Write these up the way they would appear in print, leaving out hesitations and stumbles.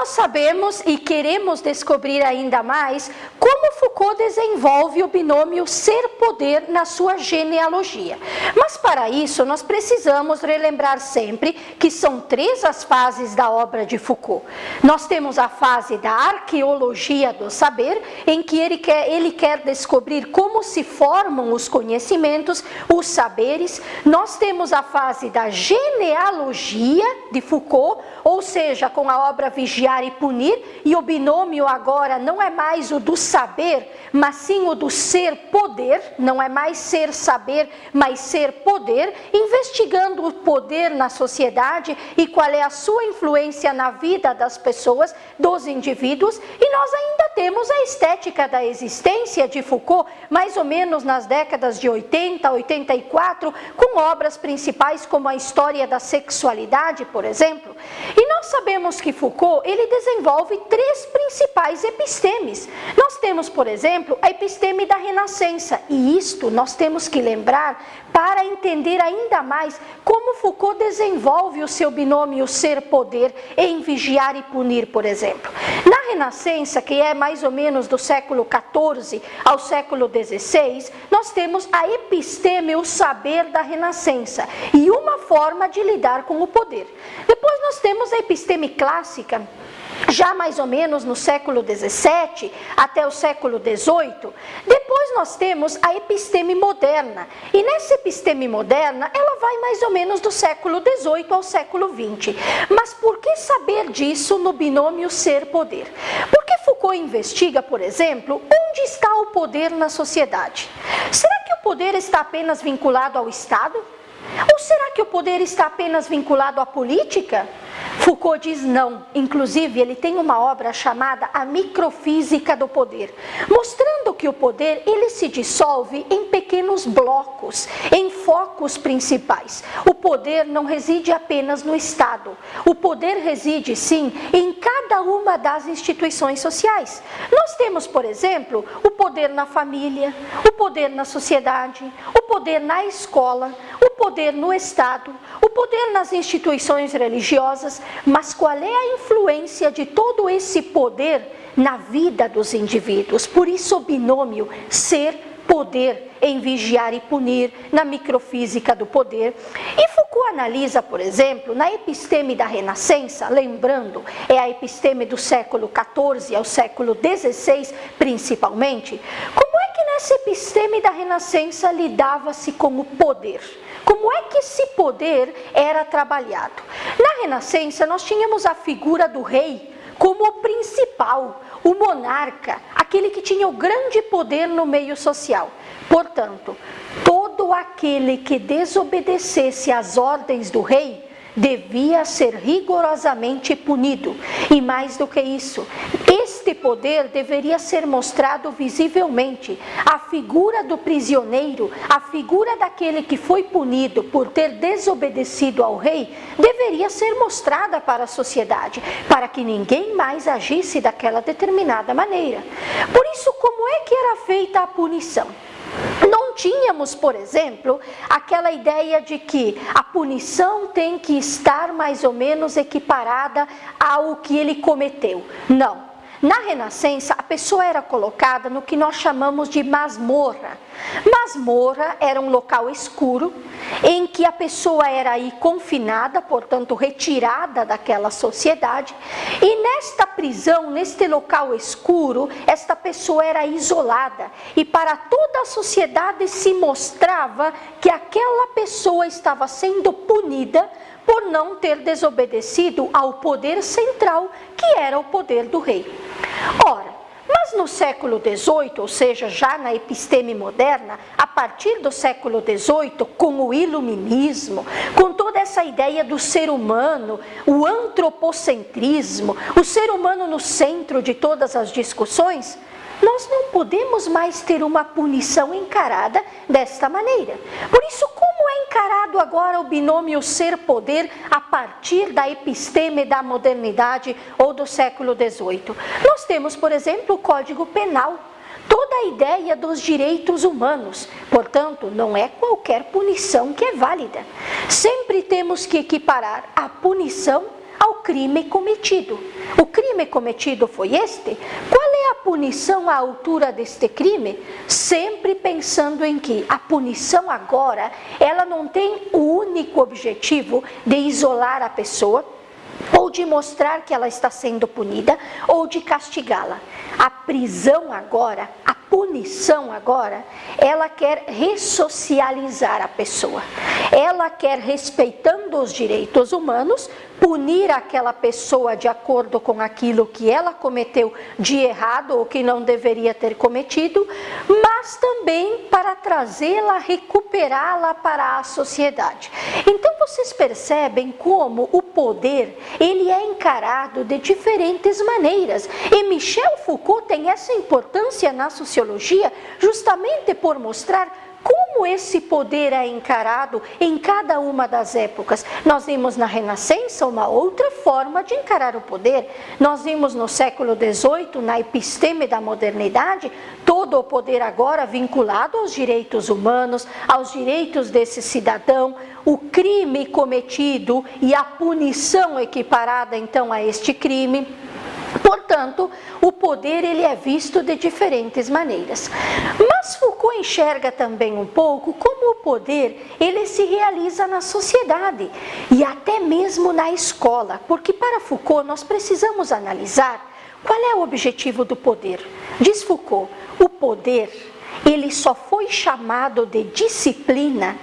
nós sabemos e queremos descobrir ainda mais como Foucault desenvolve o binômio ser-poder na sua genealogia. Mas para isso nós precisamos relembrar sempre que são três as fases da obra de Foucault. Nós temos a fase da arqueologia do saber, em que ele quer descobrir como se formam os conhecimentos, os saberes. Nós temos a fase da genealogia de Foucault, ou seja, com a obra Vigiar e Punir, e o binômio agora não é mais o do saber, mas sim o do ser-poder, não é mais ser-saber, mas ser-poder, investigando o poder na sociedade e qual é a sua influência na vida das pessoas, dos indivíduos. E nós ainda temos a estética da existência de Foucault, mais ou menos nas décadas de 80, 84, com obras principais como a História da Sexualidade, por exemplo. E nós sabemos que Foucault, ele desenvolve três principais epistemes. Nós temos, por exemplo, a episteme da Renascença, e isto nós temos que lembrar para entender ainda mais como Foucault desenvolve o seu binômio ser-poder em Vigiar e Punir, por exemplo. Na Renascença, que é mais ou menos do século XIV ao século XVI, nós temos a episteme, o saber da Renascença, e uma forma de lidar com o poder. Depois nós temos a episteme clássica, já mais ou menos no século XVII até o século XVIII. Depois nós temos a episteme moderna, e nessa episteme moderna ela vai mais ou menos do século XVIII ao século XX. Mas por que saber disso no binômio ser-poder? Porque Foucault investiga, por exemplo, onde está o poder na sociedade. Será que o poder está apenas vinculado ao Estado? Ou será que o poder está apenas vinculado à política? Foucault diz não. Inclusive, ele tem uma obra chamada A Microfísica do Poder, mostrando que o poder ele se dissolve em pequenos blocos, em focos principais. O poder não reside apenas no Estado. O poder reside, sim, em cada uma das instituições sociais. Nós temos, por exemplo, o poder na família, o poder na sociedade, o poder na escola, o poder no Estado, o poder nas instituições religiosas. Mas qual é a influência de todo esse poder na vida dos indivíduos? Por isso o binômio ser-poder em Vigiar e Punir, na microfísica do poder. E Foucault analisa, por exemplo, na episteme da Renascença, lembrando, é a episteme do século XIV ao século XVI principalmente, como é que nessa episteme da Renascença lidava-se com o poder? Como é que esse poder era trabalhado? Na Renascença, nós tínhamos a figura do rei como o principal, o monarca, aquele que tinha o grande poder no meio social. Portanto, todo aquele que desobedecesse às ordens do rei devia ser rigorosamente punido. E mais do que isso, este poder deveria ser mostrado visivelmente. A figura do prisioneiro, a figura daquele que foi punido por ter desobedecido ao rei, deveria ser mostrada para a sociedade, para que ninguém mais agisse daquela determinada maneira. Por isso, como é que era feita a punição? Não tínhamos, por exemplo, aquela ideia de que a punição tem que estar mais ou menos equiparada ao que ele cometeu. Não. Na Renascença, a pessoa era colocada no que nós chamamos de masmorra. Masmorra era um local escuro, em que a pessoa era aí confinada, portanto retirada daquela sociedade, e nesta prisão, neste local escuro, esta pessoa era isolada, e para toda a sociedade se mostrava que aquela pessoa estava sendo punida por não ter desobedecido ao poder central, que era o poder do rei. Ora, mas no século XVIII, ou seja, já na episteme moderna, a partir do século XVIII, com o iluminismo, com toda essa ideia do ser humano, o antropocentrismo, o ser humano no centro de todas as discussões, nós não podemos mais ter uma punição encarada desta maneira. Por isso, como é encarado agora o binômio ser-poder a partir da episteme da modernidade ou do século XVIII? Nós temos, por exemplo, o Código Penal, toda a ideia dos direitos humanos. Portanto, não é qualquer punição que é válida. Sempre temos que equiparar a punição ao crime cometido. O crime cometido foi este? Qual é a punição à altura deste crime? Sempre pensando em que a punição agora, ela não tem o único objetivo de isolar a pessoa, ou de mostrar que ela está sendo punida, ou de castigá-la. A prisão agora, a punição agora, ela quer ressocializar a pessoa. Ela quer, respeitando os direitos humanos, punir aquela pessoa de acordo com aquilo que ela cometeu de errado ou que não deveria ter cometido, mas também para trazê-la, recuperá-la para a sociedade. Então vocês percebem como o poder, ele é encarado de diferentes maneiras. E Michel Foucault tem essa importância na sociologia justamente por mostrar como esse poder é encarado em cada uma das épocas. Nós vimos na Renascença uma outra forma de encarar o poder. Nós vimos no século XVIII, na episteme da modernidade, todo o poder agora vinculado aos direitos humanos, aos direitos desse cidadão, o crime cometido e a punição equiparada então a este crime. Portanto, o poder ele é visto de diferentes maneiras. Mas Foucault enxerga também um pouco como o poder ele se realiza na sociedade e até mesmo na escola, porque para Foucault nós precisamos analisar qual é o objetivo do poder. Diz Foucault, o poder ele só foi chamado de disciplina,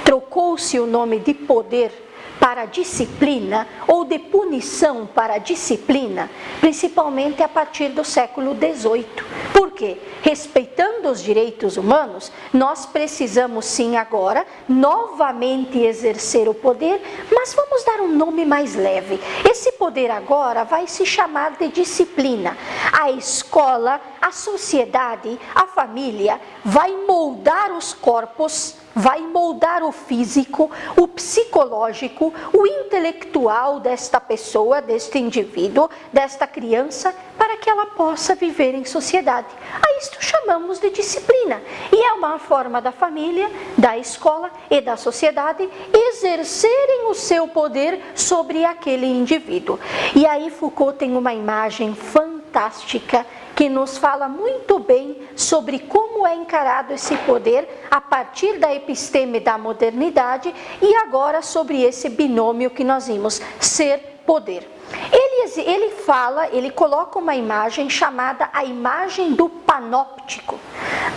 trocou-se o nome de poder para disciplina ou de punição para disciplina, principalmente a partir do século XVIII. Por quê? Respeitando os direitos humanos, nós precisamos sim agora novamente exercer o poder, mas vamos dar um nome mais leve. Esse poder agora vai se chamar de disciplina. A escola, a sociedade, a família vai moldar os corpos, vai moldar o físico, o psicológico, o intelectual desta pessoa, deste indivíduo, desta criança, para que ela possa viver em sociedade. A isto chamamos de disciplina. E é uma forma da família, da escola e da sociedade exercerem o seu poder sobre aquele indivíduo. E aí Foucault tem uma imagem fantástica que nos fala muito bem sobre como é encarado esse poder a partir da episteme da modernidade e agora sobre esse binômio que nós vimos, ser-poder. Ele coloca uma imagem chamada a imagem do panóptico.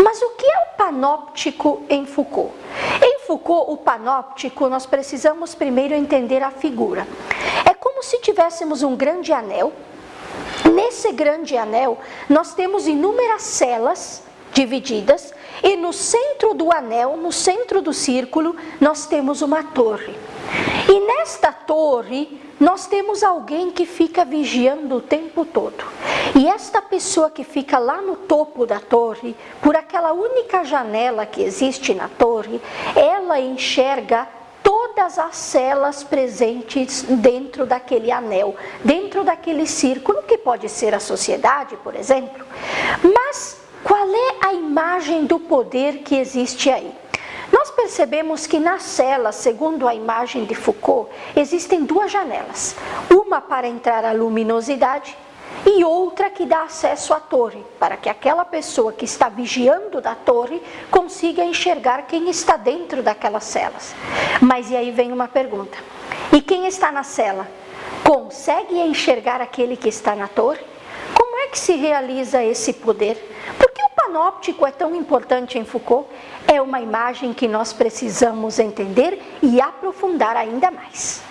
Mas o que é o panóptico em Foucault? Em Foucault, o panóptico, nós precisamos primeiro entender a figura. É como se tivéssemos um grande anel. Nesse grande anel, nós temos inúmeras celas divididas e no centro do anel, no centro do círculo, nós temos uma torre. E nesta torre, nós temos alguém que fica vigiando o tempo todo. E esta pessoa que fica lá no topo da torre, por aquela única janela que existe na torre, ela enxerga todas as celas presentes dentro daquele anel, dentro daquele círculo, que pode ser a sociedade, por exemplo. Mas qual é a imagem do poder que existe aí? Nós percebemos que na cela, segundo a imagem de Foucault, existem duas janelas. Uma para entrar a luminosidade e outra que dá acesso à torre, para que aquela pessoa que está vigiando da torre consiga enxergar quem está dentro daquelas celas. Mas e aí vem uma pergunta: e quem está na cela? Consegue enxergar aquele que está na torre? Como é que se realiza esse poder? Por que o panóptico é tão importante em Foucault? É uma imagem que nós precisamos entender e aprofundar ainda mais.